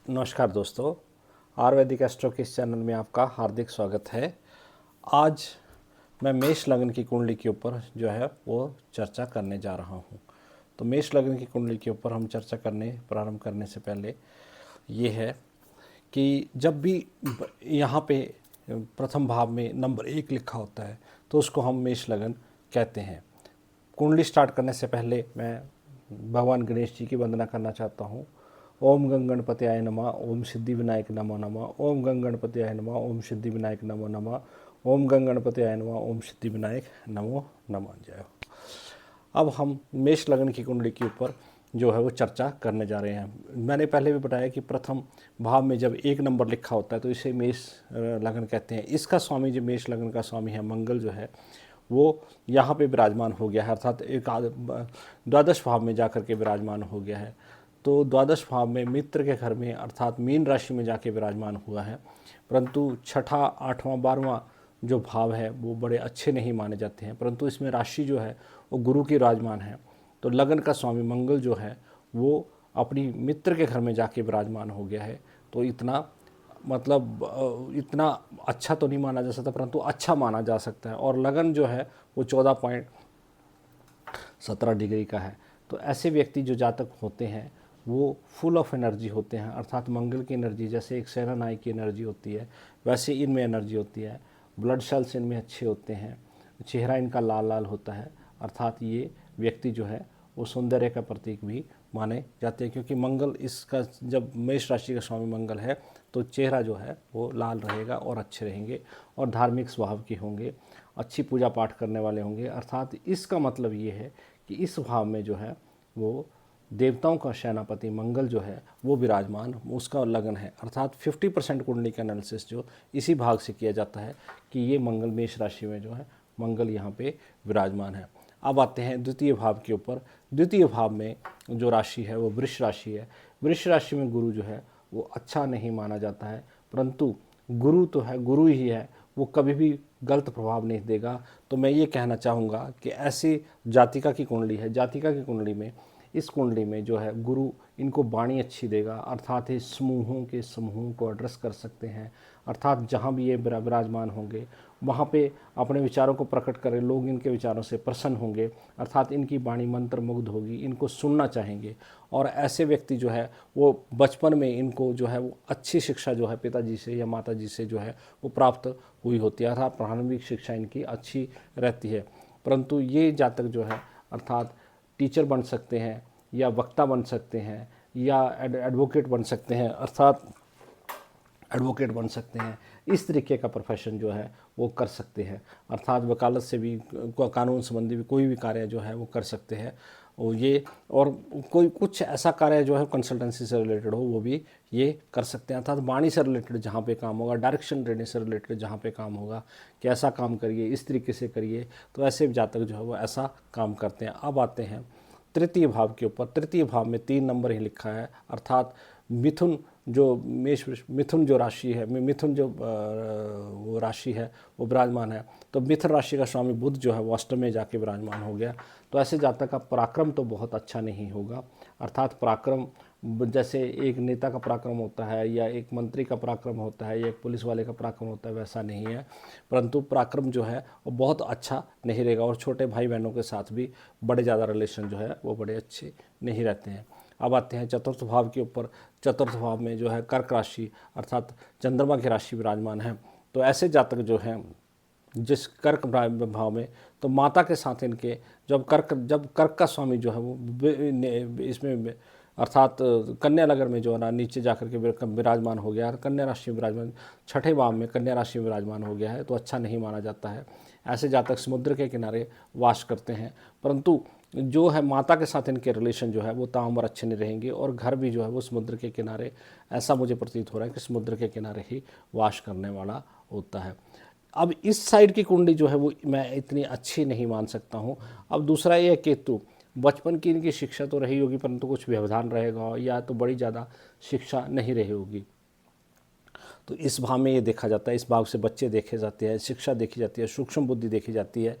नमस्कार दोस्तों, आयुर्वेदिक एस्ट्रो के इस चैनल में आपका हार्दिक स्वागत है। आज मैं मेष लग्न की कुंडली के ऊपर जो है वो चर्चा करने जा रहा हूँ। तो मेष लग्न की कुंडली के ऊपर हम चर्चा करने प्रारंभ करने से पहले ये है कि जब भी यहाँ पे प्रथम भाव में नंबर 1 लिखा होता है तो उसको हम मेष लग्न कहते हैं। कुंडली स्टार्ट करने से पहले मैं भगवान गणेश जी की वंदना करना चाहता हूँ। ओम गंग गणपत्याय नमः, ओम सिद्धि विनायक नमो नमः, ओम गंग गणपत्याय नमः, ओम सिद्धि विनायक नमो नमः, ओम गंग गणपत्याय नमः, ओम सिद्धि विनायक नमो नमः। जय हो। अब हम मेष लग्न की कुंडली के ऊपर जो है वो चर्चा करने जा रहे हैं। मैंने पहले भी बताया कि प्रथम भाव में जब 1 नंबर लिखा होता है तो इसे मेष लग्न कहते हैं। इसका स्वामी जो मेष लग्न का स्वामी है मंगल जो है वो यहाँ पे विराजमान हो गया है, अर्थात एक द्वादश भाव में जाकर के विराजमान हो गया है। तो द्वादश भाव में मित्र के घर में अर्थात मीन राशि में जाके विराजमान हुआ है, परंतु छठा, आठवां, 12वां जो भाव है वो बड़े अच्छे नहीं माने जाते हैं, परंतु इसमें राशि जो है वो गुरु की विराजमान है। तो लगन का स्वामी मंगल जो है वो अपनी मित्र के घर में जाके विराजमान हो गया है। तो इतना मतलब इतना अच्छा तो नहीं माना जा सकता, परंतु अच्छा माना जा सकता है। और लगन जो है वो 14.17 डिग्री का है। तो ऐसे व्यक्ति जो जातक होते हैं वो फुल ऑफ एनर्जी होते हैं, अर्थात मंगल की एनर्जी जैसे एक सेनानाई की एनर्जी होती है वैसे इनमें एनर्जी होती है। ब्लड सेल्स इनमें अच्छे होते हैं, चेहरा इनका लाल लाल होता है, अर्थात ये व्यक्ति जो है वो सौंदर्य का प्रतीक भी माने जाते हैं, क्योंकि मंगल इसका जब मेष राशि का स्वामी मंगल है तो चेहरा जो है वो लाल रहेगा और अच्छे रहेंगे और धार्मिक स्वभाव के होंगे, अच्छी पूजा पाठ करने वाले होंगे। अर्थात इसका मतलब ये है कि इस भाव में जो है वो देवताओं का सेनापति मंगल जो है वो विराजमान उसका लगन है। अर्थात 50% कुंडली का एनालिसिस जो इसी भाग से किया जाता है कि ये मंगल मेष राशि में जो है मंगल यहाँ पे विराजमान है। अब आते हैं द्वितीय भाव के ऊपर। द्वितीय भाव में जो राशि है वो वृष राशि है। वृष राशि में गुरु जो है वो अच्छा नहीं माना जाता है, परंतु गुरु तो है, गुरु ही है, वो कभी भी गलत प्रभाव नहीं देगा। तो मैं ये कहना चाहूँगा कि ऐसी जातिका की कुंडली है, जातिका की कुंडली में इस कुंडली में जो है गुरु इनको वाणी अच्छी देगा, अर्थात ये समूहों के समूहों को एड्रेस कर सकते हैं। अर्थात जहाँ भी ये विराजमान होंगे वहाँ पे अपने विचारों को प्रकट करें, लोग इनके विचारों से प्रसन्न होंगे, अर्थात इनकी वाणी मंत्र मुग्ध होगी, इनको सुनना चाहेंगे। और ऐसे व्यक्ति जो है वो बचपन में इनको जो है वो अच्छी शिक्षा जो है पिताजी से या माताजी से जो है वो प्राप्त हुई होती है, अर्थात प्रारंभिक शिक्षा इनकी अच्छी रहती है। परंतु ये जातक जो है अर्थात टीचर बन सकते हैं या वक्ता बन सकते हैं या एडवोकेट बन सकते हैं, अर्थात एडवोकेट बन सकते हैं। इस तरीके का प्रोफेशन जो है वो कर सकते हैं, अर्थात वकालत से भी कानून संबंधी भी कोई भी कार्य जो है वो कर सकते हैं। और ये और कोई कुछ ऐसा कार्य जो है कंसल्टेंसी से रिलेटेड हो वो भी ये कर सकते हैं, अर्थात वाणी से रिलेटेड जहाँ पे काम होगा, डायरेक्शन देने से रिलेटेड जहाँ पे काम होगा कि ऐसा काम करिए, इस तरीके से करिए, तो ऐसे जातक जो है वो ऐसा काम करते हैं। अब आते हैं तृतीय भाव के ऊपर। तृतीय भाव में 3 नंबर ही लिखा है, अर्थात मिथुन जो मिथुन जो राशि है, मिथुन जो वो राशि है वो विराजमान है। तो मिथुन राशि का स्वामी बुध जो है वो अष्टम में जाके विराजमान हो गया। तो ऐसे जातक का पराक्रम तो बहुत अच्छा नहीं होगा, अर्थात पराक्रम जैसे एक नेता का पराक्रम होता है या एक मंत्री का पराक्रम होता है या एक पुलिस वाले का पराक्रम होता है वैसा नहीं है, परंतु पराक्रम जो है वो बहुत अच्छा नहीं रहेगा। और छोटे भाई बहनों के साथ भी बड़े ज़्यादा रिलेशन जो है वो बड़े अच्छे नहीं रहते हैं। अब आते हैं चतुर्थ भाव के ऊपर। चतुर्थ भाव में जो है कर्क राशि अर्थात चंद्रमा की राशि विराजमान है। तो ऐसे जातक जो हैं जिस कर्क भाव में, तो माता के साथ इनके जब कर्क का स्वामी जो है वो इसमें अर्थात कन्या नगर में जो है ना नीचे जाकर के विराजमान हो गया है, कन्या राशि में विराजमान, छठे भाव में कन्या राशि में विराजमान हो गया है, तो अच्छा नहीं माना जाता है। ऐसे जातक समुद्र के किनारे वास करते हैं, परंतु जो है माता के साथ इनके रिलेशन जो है वो ताउम्र अच्छे नहीं रहेंगे और घर भी जो है वो समुद्र के किनारे, ऐसा मुझे प्रतीत हो रहा है कि समुद्र के किनारे ही वास करने वाला होता है। अब इस साइड की कुंडली जो है वो मैं इतनी अच्छी नहीं मान सकता हूँ। अब दूसरा ये केतु, बचपन की इनकी शिक्षा तो रही होगी परंतु कुछ व्यवधान रहेगा या तो बड़ी ज़्यादा शिक्षा नहीं रही होगी। तो इस भाव में ये देखा जाता है, इस भाव से बच्चे देखे जाते हैं, शिक्षा देखी जाती है, सूक्ष्म बुद्धि देखी जाती है।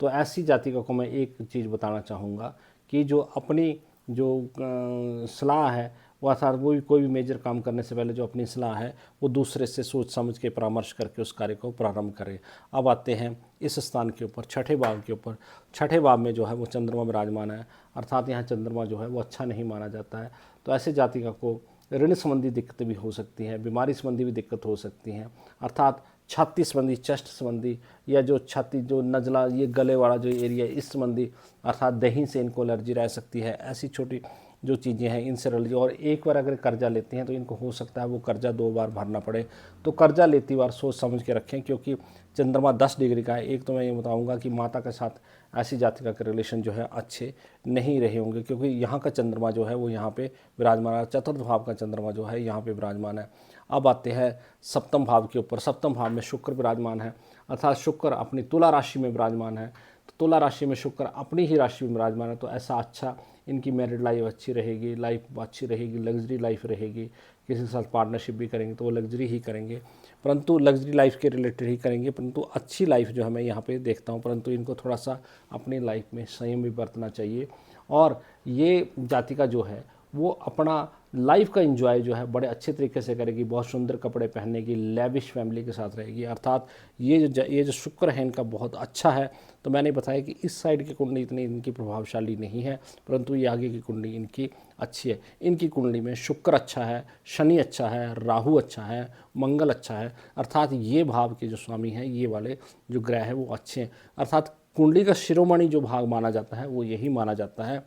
तो ऐसी जातिका को मैं एक चीज़ बताना चाहूँगा कि जो अपनी जो सलाह है वो अर्थात वो भी कोई भी मेजर काम करने से पहले जो अपनी सलाह है वो दूसरे से सोच समझ के परामर्श करके उस कार्य को प्रारंभ करें। अब आते हैं इस स्थान के ऊपर, छठे भाव के ऊपर। छठे भाव में जो है वो चंद्रमा विराजमान है, अर्थात यहाँ चंद्रमा जो है वो अच्छा नहीं माना जाता है। तो ऐसे जातिका को ऋण संबंधी दिक्कतें भी हो सकती हैं, बीमारी संबंधी भी दिक्कत हो सकती हैं, अर्थात छाती संबंधी, चेस्ट संबंधी, या जो छाती जो नज़ला ये गले वाला जो एरिया इस संबंधी, अर्थात दही से इनको एलर्जी रह सकती है। ऐसी छोटी जो चीज़ें हैं इनसे एलर्जी। और एक बार अगर कर्जा लेते हैं तो इनको हो सकता है वो कर्जा 2 बार भरना पड़े। तो कर्जा लेती बार सोच समझ के रखें, क्योंकि चंद्रमा 10 डिग्री का है। एक तो मैं ये बताऊंगा कि माता के साथ ऐसी जातिका के रिलेशन जो है अच्छे नहीं रहे होंगे, क्योंकि यहाँ का चंद्रमा जो है वो यहाँ पे विराजमान है, चतुर्थ भाव का चंद्रमा जो है यहाँ पे विराजमान है। अब आते हैं सप्तम भाव के ऊपर। सप्तम भाव में शुक्र विराजमान है, अर्थात शुक्र अपनी तुला राशि में विराजमान है। तो तुला राशि में शुक्र अपनी ही राशि में विराजमान है, तो ऐसा अच्छा इनकी मैरिड लाइफ अच्छी रहेगी, लाइफ अच्छी रहेगी, लग्जरी लाइफ रहेगी। किसी के साथ पार्टनरशिप भी करेंगे तो वो लग्जरी ही करेंगे, परंतु लग्जरी लाइफ के रिलेटेड ही करेंगे, परंतु अच्छी लाइफ जो है मैं यहाँ पे देखता हूँ। परंतु इनको थोड़ा सा अपनी लाइफ में संयम भी बरतना चाहिए। और ये जातिका जो है वो अपना लाइफ का एंजॉय जो है बड़े अच्छे तरीके से करेगी, बहुत सुंदर कपड़े पहनेगी, लेविश फैमिली के साथ रहेगी। अर्थात ये जो शुक्र है इनका बहुत अच्छा है। तो मैंने बताया कि इस साइड की कुंडली इतनी इनकी प्रभावशाली नहीं है, परंतु ये आगे की कुंडली इनकी अच्छी है। इनकी कुंडली में शुक्र अच्छा है, शनि अच्छा है, राहु अच्छा है, मंगल अच्छा है, अर्थात ये भाव के जो स्वामी हैं ये वाले जो ग्रह हैं वो अच्छे हैं। अर्थात कुंडली का शिरोमणि जो भाग माना जाता है वो यही माना जाता है।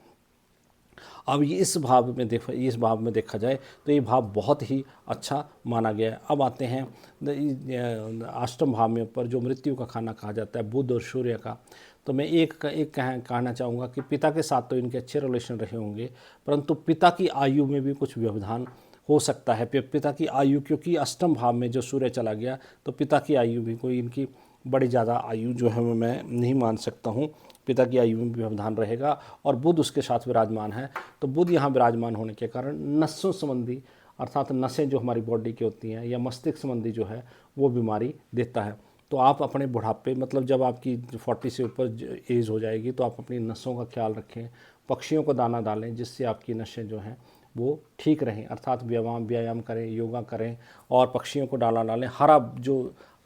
अब ये इस भाव में देखा जाए तो ये भाव बहुत ही अच्छा माना गया है। अब आते हैं अष्टम भाव में ऊपर जो मृत्यु का खाना कहा जाता है बुध और सूर्य का। तो मैं कहना चाहूँगा कि पिता के साथ तो इनके अच्छे रिलेशन रहे होंगे, परंतु पिता की आयु में भी कुछ व्यवधान हो सकता है। पिता की आयु, क्योंकि अष्टम भाव में जो सूर्य चला गया तो पिता की आयु भी कोई इनकी बड़ी ज़्यादा आयु जो है मैं नहीं मान सकता हूँ। पिता की आयु में भी व्यवधान रहेगा। और बुध उसके साथ विराजमान है, तो बुध यहाँ विराजमान होने के कारण नसों संबंधी, अर्थात नसें जो हमारी बॉडी की होती हैं या मस्तिष्क संबंधी जो है वो बीमारी देता है। तो आप अपने बुढ़ापे, मतलब जब आपकी 40 से ऊपर एज हो जाएगी तो आप अपनी नसों का ख्याल रखें, पक्षियों को दाना डालें जिससे आपकी नसें जो हैं वो ठीक रहें, अर्थात व्यायाम करें, योगा करें और पक्षियों को दाना डालें।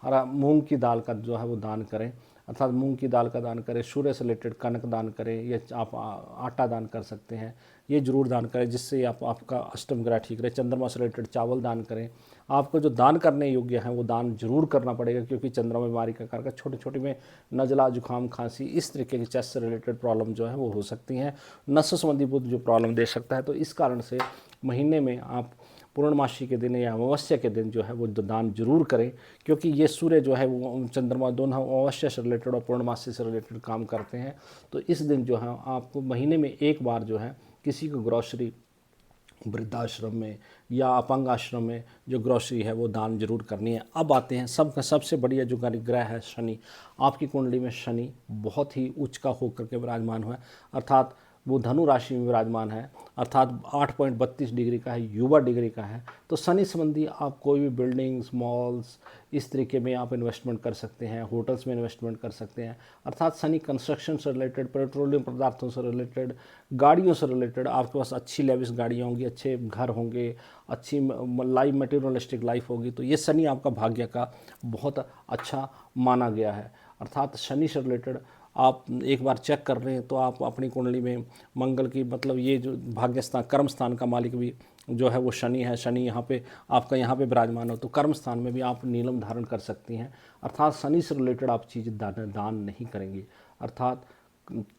हरा मूंग की दाल का जो है वो दान करें, अर्थात मूंग की दाल का दान करें। सूर्य से रिलेटेड कनक दान करें, या आप आटा दान कर सकते हैं, ये जरूर दान करें जिससे आपका अष्टम ग्रह ठीक रहे। चंद्रमा से रिलेटेड चावल दान करें। आपको जो दान करने योग्य हैं वो दान जरूर करना पड़ेगा, क्योंकि चंद्रमा बीमारी का कारक छोटे छोटे में नज़ला, जुकाम, खांसी, इस तरीके की चेस्ट से रिलेटेड प्रॉब्लम जो है वो हो सकती हैं। नस संबंधी बुध जो प्रॉब्लम दे सकता है, तो इस कारण से महीने में आप पूर्णमासी के दिन या अमावस्या के दिन जो है वो दान जरूर करें, क्योंकि ये सूर्य जो है वो चंद्रमा दोनों अमावस्या से रिलेटेड और पूर्णमासी से रिलेटेड काम करते हैं। तो इस दिन जो है आपको महीने में एक बार जो है किसी को ग्रॉसरी वृद्धाश्रम में या अपंग आश्रम में जो ग्रॉसरी है वो दान जरूर करनी है। अब आते हैं सबसे बढ़िया जो ग्रह है शनि। आपकी कुंडली में शनि बहुत ही उच्च का होकर के विराजमान हुआ है, अर्थात वो धनु राशि में विराजमान है, अर्थात 8.32 डिग्री का है, युवा डिग्री का है। तो शनि संबंधी आप कोई भी बिल्डिंग्स, मॉल्स, इस तरीके में आप इन्वेस्टमेंट कर सकते हैं, होटल्स में इन्वेस्टमेंट कर सकते हैं। अर्थात शनि कंस्ट्रक्शन से रिलेटेड, पेट्रोलियम पदार्थों से रिलेटेड, गाड़ियों से रिलेटेड, आपके पास अच्छी लेविस गाड़ियाँ होंगी, अच्छे घर होंगे, अच्छी लाइफ मटेरियलिस्टिक लाइफ होगी। तो ये शनि आपका भाग्य का बहुत अच्छा माना गया है। अर्थात शनि से रिलेटेड आप एक बार चेक कर रहे हैं तो आप अपनी कुंडली में मंगल की, मतलब ये जो भाग्य स्थान, कर्म स्थान का मालिक भी जो है वो शनि है। शनि यहाँ पे आपका यहाँ पे विराजमान हो तो कर्म स्थान में भी आप नीलम धारण कर सकती हैं। अर्थात शनि से रिलेटेड आप चीज़ दान नहीं करेंगी, अर्थात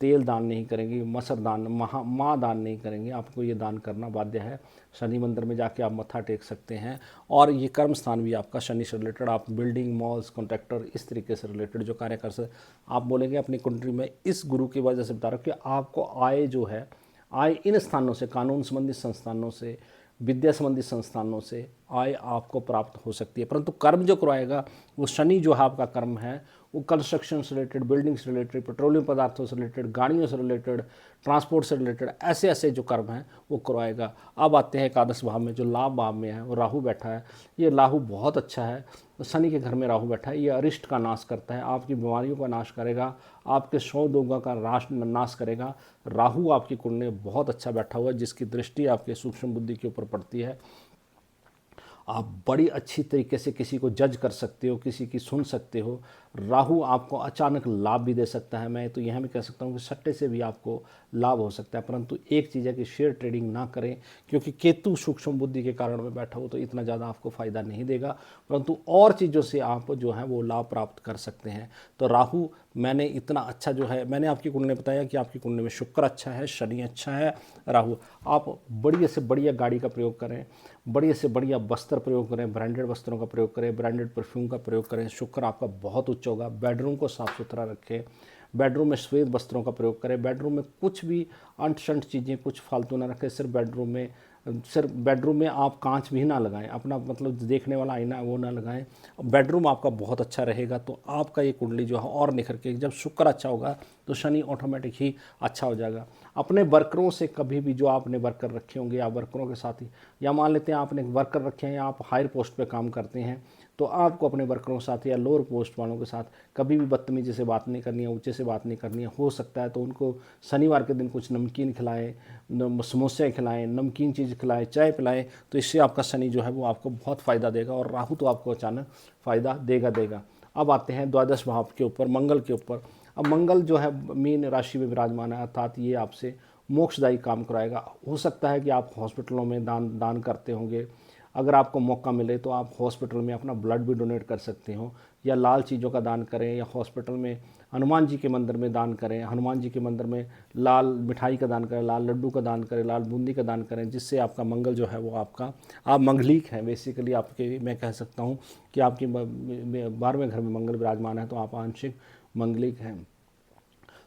तेल दान नहीं करेंगी, मसर दान, माँ दान नहीं करेंगे। आपको ये दान करना बाध्य है। शनि मंदिर में जाके आप मत्था टेक सकते हैं। और ये कर्म स्थान भी आपका शनि से रिलेटेड, आप बिल्डिंग, मॉल्स, कॉन्ट्रैक्टर, इस तरीके से रिलेटेड जो कार्य कर सकते, आप बोलेंगे अपनी कुंडली में इस गुरु की वजह से बता रहा हूँ कि आपको आय जो है, आय इन स्थानों से, कानून संबंधित संस्थानों से, विद्या संबंधित संस्थानों से आय आपको प्राप्त हो सकती है। परंतु कर्म जो करवाएगा वो शनि जो है आपका कर्म है वो कंस्ट्रक्शन से रिलेटेड, बिल्डिंग से रिलेटेड, पेट्रोलियम पदार्थों से रिलेटेड, गाड़ियों से रिलेटेड, ट्रांसपोर्ट से रिलेटेड, ऐसे ऐसे जो कर्म हैं वो करवाएगा। अब आते हैं एकादश भाव में, जो लाभ भाव में है वो राहु बैठा है। ये राहु बहुत अच्छा है, शनि के घर में राहु बैठा है। ये अरिष्ट का नाश करता है, आपकी बीमारियों का नाश करेगा, आपके शौ दोगों का नाश करेगा। राहु आपकी कुंडली में बहुत अच्छा बैठा हुआ है, जिसकी दृष्टि आपके सूक्ष्म बुद्धि के ऊपर पड़ती है। आप बड़ी अच्छी तरीके से किसी को जज कर सकते हो, किसी की सुन सकते हो। राहु आपको अचानक लाभ भी दे सकता है। मैं तो यह भी कह सकता हूँ कि सट्टे से भी आपको लाभ हो सकता है, परंतु एक चीज़ है कि शेयर ट्रेडिंग ना करें, क्योंकि केतु सूक्ष्म बुद्धि के कारण में बैठा हो तो इतना ज़्यादा आपको फ़ायदा नहीं देगा, परंतु और चीज़ों से आप जो है वो लाभ प्राप्त कर सकते हैं। तो राहु मैंने इतना अच्छा जो है, मैंने आपकी कुंडली में बताया कि आपकी कुंडली में शुक्र अच्छा है, शनि अच्छा है, राहु। आप बढ़िया से बढ़िया गाड़ी का प्रयोग करें, बढ़िया से बढ़िया वस्त्र प्रयोग करें, ब्रांडेड वस्त्रों का प्रयोग करें, ब्रांडेड परफ्यूम का प्रयोग करें, शुक्र आपका बहुत उच्च होगा। बेडरूम को साफ़ सुथरा रखें, बेडरूम में श्वेत वस्त्रों का प्रयोग करें, बेडरूम में कुछ भी अंट शंट चीज़ें कुछ फालतू ना रखें। सिर्फ बेडरूम में आप कांच भी ना लगाएं, अपना मतलब देखने वाला आईना वो ना लगाएं। बेडरूम आपका बहुत अच्छा रहेगा, तो आपका ये कुंडली जो है और निखर के, जब शुक्र अच्छा होगा तो शनि ऑटोमेटिक ही अच्छा हो जाएगा। अपने वर्करों से कभी भी, जो आपने वर्कर रखे होंगे या वर्करों के साथ ही, या मान लेते हैं आपने वर्कर रखे हैं या आप हायर पोस्ट पे काम करते हैं, तो आपको अपने वर्करों के साथ या लोअर पोस्ट वालों के साथ कभी भी बदतमीजी से बात नहीं करनी है, ऊंचे से बात नहीं करनी है। हो सकता है तो उनको शनिवार के दिन कुछ नमकीन खिलाएं, समोसे खिलाएं, नमकीन चीज़ खिलाएं, चाय पिलाएं, तो इससे आपका शनि जो है वो आपको बहुत फ़ायदा देगा, और राहु तो आपको अचानक फ़ायदा देगा। अब आते हैं द्वादश भाव के ऊपर, मंगल के ऊपर। अब मंगल जो है मीन राशि में विराजमान है, अर्थात ये आपसे मोक्षदायी काम कराएगा। हो सकता है कि आप हॉस्पिटलों में दान करते होंगे, अगर आपको मौका मिले तो आप हॉस्पिटल में अपना ब्लड भी डोनेट कर सकते हो, या लाल चीज़ों का दान करें, या हॉस्पिटल में हनुमान जी के मंदिर में दान करें, हनुमान जी के मंदिर में लाल मिठाई का दान करें, लाल लड्डू का दान करें, लाल बूंदी का दान करें, जिससे आपका मंगल जो है वो आपका, आप मंगलिक हैं बेसिकली। आपके मैं कह सकता हूँ कि आपकी 12वें घर में मंगल विराजमान है, तो आप आंशिक मंगलिक हैं।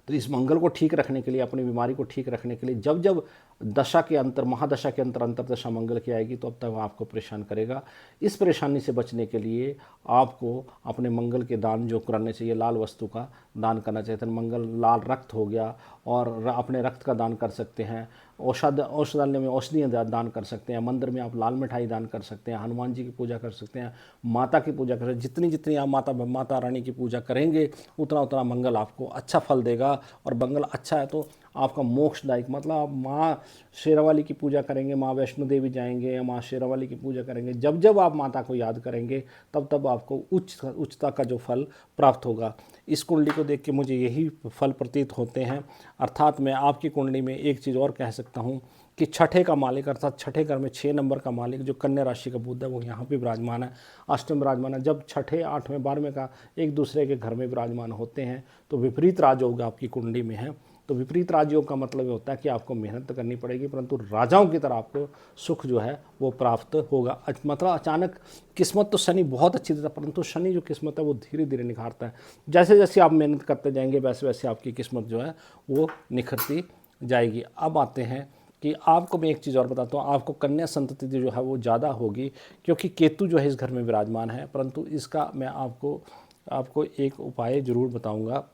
तो इस मंगल को ठीक रखने के लिए, अपनी बीमारी को ठीक रखने के लिए, जब जब दशा के अंतर, महादशा के अंतर अंतरदशा मंगल की आएगी, तो अब तक आपको परेशान करेगा। इस परेशानी से बचने के लिए आपको अपने मंगल के दान जो करने चाहिए, लाल वस्तु का दान करना चाहिए। तो मंगल लाल रक्त हो गया, और अपने रक्त का दान कर सकते हैं। औषधालय में औषधियाँ दान कर सकते हैं, मंदिर में आप लाल मिठाई दान कर सकते हैं, हनुमान जी की पूजा कर सकते हैं, माता की पूजा कर सकते हैं। जितनी जितनी आप माता रानी की पूजा करेंगे, उतना उतना मंगल आपको अच्छा फल देगा। और मंगल अच्छा है तो आपका मोक्षदायक, मतलब आप माँ शेरावाली की पूजा करेंगे, माँ वैष्णो देवी जाएंगे या माँ शेरावाली की पूजा करेंगे, जब जब आप माता को याद करेंगे तब तब आपको उच्चता का जो फल प्राप्त होगा। इस कुंडली को देख के मुझे यही फल प्रतीत होते हैं। अर्थात मैं आपकी कुंडली में एक चीज़ और कह सकता हूँ कि छठे का मालिक, अर्थात छठे घर में 6 नंबर का मालिक जो कन्या राशि का बुध है, वो यहाँ पे विराजमान है, अष्टम विराजमान है। जब छठे, 8वें, 12वें का एक दूसरे के घर में विराजमान होते हैं तो विपरीत राजयोग आपकी कुंडली में है। तो विपरीत राजयोग का मतलब ये होता है कि आपको मेहनत तो करनी पड़ेगी, परंतु राजाओं की तरह आपको सुख जो है वो प्राप्त होगा। मतलब अचानक किस्मत तो शनि बहुत अच्छी देता है, परंतु शनि जो किस्मत है वो धीरे धीरे निखारता है। जैसे जैसे आप मेहनत करते जाएंगे वैसे वैसे आपकी किस्मत जो है वो निखरती जाएगी। अब आते हैं कि आपको मैं एक चीज़ और बताता हूँ, आपको कन्या संतति जो है वो ज़्यादा होगी, क्योंकि केतु जो है इस घर में विराजमान है। परंतु इसका मैं आपको एक उपाय ज़रूर बताऊँगा।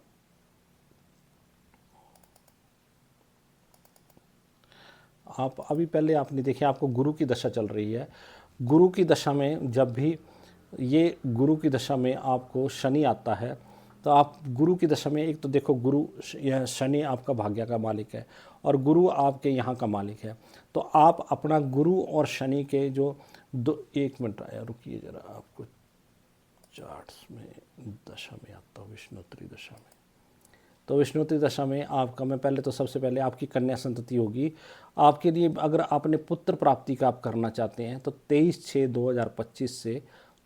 आप अभी पहले आपने देखिए, आपको गुरु की दशा चल रही है। गुरु की दशा में जब भी ये गुरु की दशा में आपको शनि आता है, तो आप गुरु की दशा में, एक तो देखो गुरु, यह शनि आपका भाग्य का मालिक है और गुरु आपके यहाँ का मालिक है। तो आप अपना गुरु और शनि के जो दो, एक मिनट आया रुकिए ज़रा, आपको चार्ट्स में दशा में आता हूँ, विष्णुत्री दशा में। तो विष्णुवती दशा में आपका, मैं पहले तो सबसे पहले आपकी कन्या संतति होगी। आपके लिए अगर आपने पुत्र प्राप्ति का आप करना चाहते हैं तो 23/6/2025 से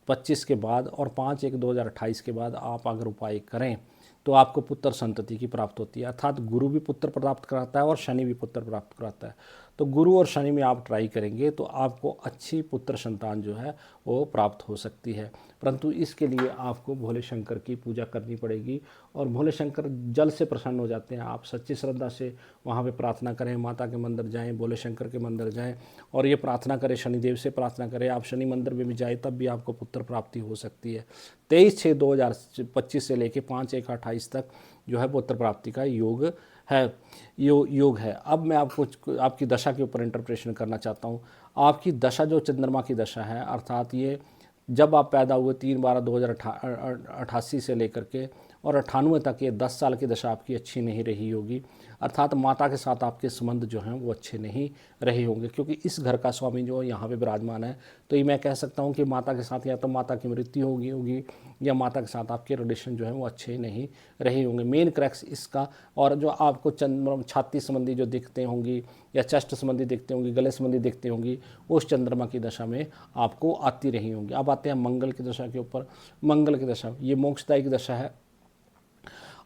25 के बाद और 5/1/2028 के बाद आप अगर उपाय करें तो आपको पुत्र संतति की प्राप्त होती है। अर्थात गुरु भी पुत्र प्राप्त कराता है और शनि भी पुत्र प्राप्त कराता है। तो गुरु और शनि में आप ट्राई करेंगे तो आपको अच्छी पुत्र संतान जो है वो प्राप्त हो सकती है। परंतु इसके लिए आपको भोले शंकर की पूजा करनी पड़ेगी, और भोले शंकर जल से प्रसन्न हो जाते हैं। आप सच्ची श्रद्धा से वहाँ पे प्रार्थना करें, माता के मंदिर जाएं, भोले शंकर के मंदिर जाएं और ये प्रार्थना करें, शनिदेव से प्रार्थना करें। आप शनि मंदिर में भी जाएं तब भी आपको पुत्र प्राप्ति हो सकती है। 23/6/2025 से लेकर 5/1/28 तक जो है पुत्र प्राप्ति का योग है, योग है। अब मैं आपको आपकी दशा के ऊपर इंटरप्रेशन करना चाहता हूँ। आपकी दशा जो चंद्रमा की दशा है, अर्थात ये जब आप पैदा हुए 3/12/2088 से लेकर के और 98 तक, ये 10 साल की दशा आपकी अच्छी नहीं रही होगी। अर्थात माता के साथ आपके संबंध जो हैं वो अच्छे नहीं रहे होंगे, क्योंकि इस घर का स्वामी जो यहाँ पे विराजमान है। तो ये मैं कह सकता हूँ कि माता के साथ या तो माता की मृत्यु होगी या माता के साथ आपके रिलेशन जो है वो अच्छे नहीं रहे होंगे। मेन क्रैक्स इसका, और जो आपको छाती संबंधी जो दिखते होंगी या चेस्ट संबंधी दिखते होंगी, गले संबंधी दिखती होंगी, उस चंद्रमा की दशा में आपको आती रही होंगी। अब आते हैं मंगल की दशा के ऊपर। मंगल की दशा ये मोक्षदायी की दशा है।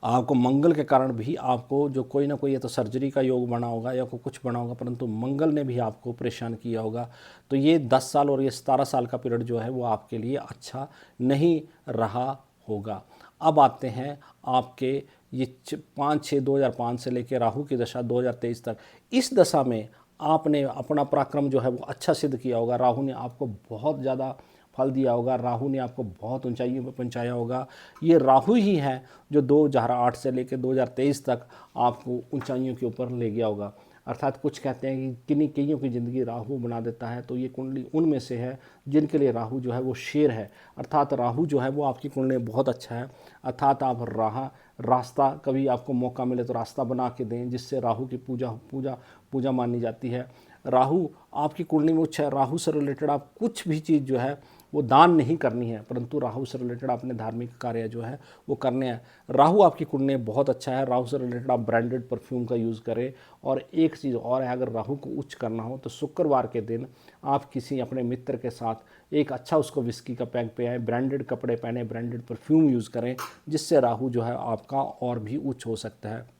आपको मंगल के कारण भी आपको जो कोई ना कोई या तो सर्जरी का योग बना होगा या कुछ बना होगा, परंतु मंगल ने भी आपको परेशान किया होगा। तो ये 10 साल और ये 17 साल का पीरियड जो है वो आपके लिए अच्छा नहीं रहा होगा। अब आते हैं आपके ये 5/6/2005 से लेकर राहु की दशा 2023 तक। इस दशा में आपने अपना पराक्रम जो है वो अच्छा सिद्ध किया होगा। राहु ने आपको बहुत ज़्यादा फल दिया होगा, राहु ने आपको बहुत ऊंचाइयों पर पहुंचाया होगा। ये राहु ही है जो 2008 से लेकर 2023 तक आपको ऊंचाइयों के ऊपर ले गया होगा। अर्थात कुछ कहते हैं कि किन्हीं कईयों की ज़िंदगी राहु बना देता है, तो ये कुंडली उनमें से है जिनके लिए राहु जो है वो शेर है। अर्थात राहु जो है वो आपकी कुंडली में बहुत अच्छा है। अर्थात आप रास्ता कभी आपको मौका मिले तो रास्ता बना के दें, जिससे राहु की पूजा मानी जाती है। राहु आपकी कुंडली में उच्च है। राहु से रिलेटेड आप कुछ भी चीज़ जो है वो दान नहीं करनी है, परंतु राहु से रिलेटेड अपने धार्मिक कार्य जो है वो करने हैं। राहु आपकी कुंडली में बहुत अच्छा है। राहु से रिलेटेड आप ब्रांडेड परफ्यूम का यूज़ करें। और एक चीज़ और है, अगर राहु को उच्च करना हो तो शुक्रवार के दिन आप किसी अपने मित्र के साथ एक अच्छा उसको विस्की का पैक पे आए, ब्रांडेड कपड़े पहने, ब्रांडेड परफ्यूम यूज़ करें, जिससे राहु जो है आपका और भी उच्च हो सकता है।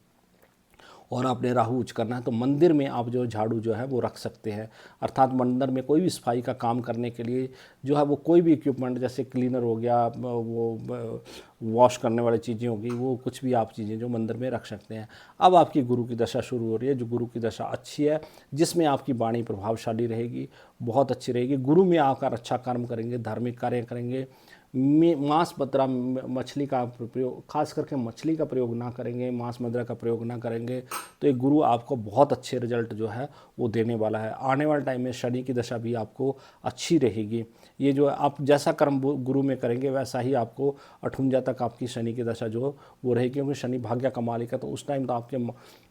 और आपने राहु उच्च करना है तो मंदिर में आप जो झाड़ू जो है वो रख सकते हैं। अर्थात मंदिर में कोई भी सफाई का काम करने के लिए जो है वो कोई भी इक्विपमेंट, जैसे क्लीनर हो गया, वो वॉश करने वाली चीज़ें होगी, वो कुछ भी आप चीज़ें जो मंदिर में रख सकते हैं। अब आपकी गुरु की दशा शुरू हो रही है, जो गुरु की दशा अच्छी है, जिसमें आपकी वाणी प्रभावशाली रहेगी, बहुत अच्छी रहेगी। गुरु में आकर अच्छा कर्म करेंगे, धार्मिक कार्य करेंगे। मांस मदिरा मछली का प्रयोग, खास करके मछली का प्रयोग ना करेंगे, मांस मदिरा का प्रयोग ना करेंगे, तो एक गुरु आपको बहुत अच्छे रिजल्ट जो है वो देने वाला है। आने वाले टाइम में शनि की दशा भी आपको अच्छी रहेगी। ये जो आप जैसा कर्म गुरु में करेंगे वैसा ही आपको 58 तक आपकी शनि की दशा जो वो रहेगी, क्योंकि शनि भाग्य का मालिक है। तो उस टाइम तो आपके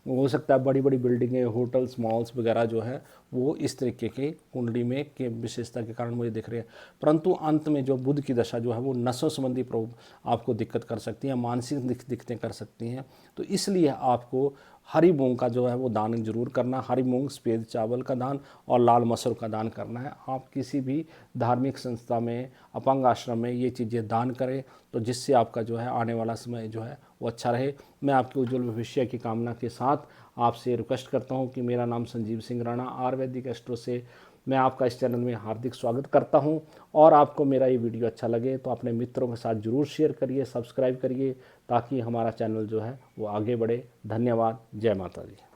हो सकता है बड़ी बड़ी बिल्डिंगें, होटल्स, मॉल्स वगैरह जो है वो इस तरीके के कुंडली में के विशेषता के कारण मुझे दिख रहे हैं। परंतु अंत में जो बुध की दशा जो है वो नसों संबंधी आपको दिक्कत कर सकती है, मानसिक दिक्कतें कर सकती हैं। तो इसलिए आपको हरी मूंग का जो है वो दान जरूर करना, हरी मूंग, सफ़ेद चावल का दान और लाल मसूर का दान करना है। आप किसी भी धार्मिक संस्था में, अपंग आश्रम में ये चीज़ें दान करें, तो जिससे आपका जो है आने वाला समय जो है वो अच्छा रहे। मैं आपके उज्जवल भविष्य की कामना के साथ आपसे रिक्वेस्ट करता हूं कि मेरा नाम संजीव सिंह राणा, आयुर्वेदिक एस्ट्रो से मैं आपका इस चैनल में हार्दिक स्वागत करता हूं। और आपको मेरा ये वीडियो अच्छा लगे तो अपने मित्रों के साथ ज़रूर शेयर करिए, सब्सक्राइब करिए, ताकि हमारा चैनल जो है वो आगे बढ़े। धन्यवाद। जय माता दी।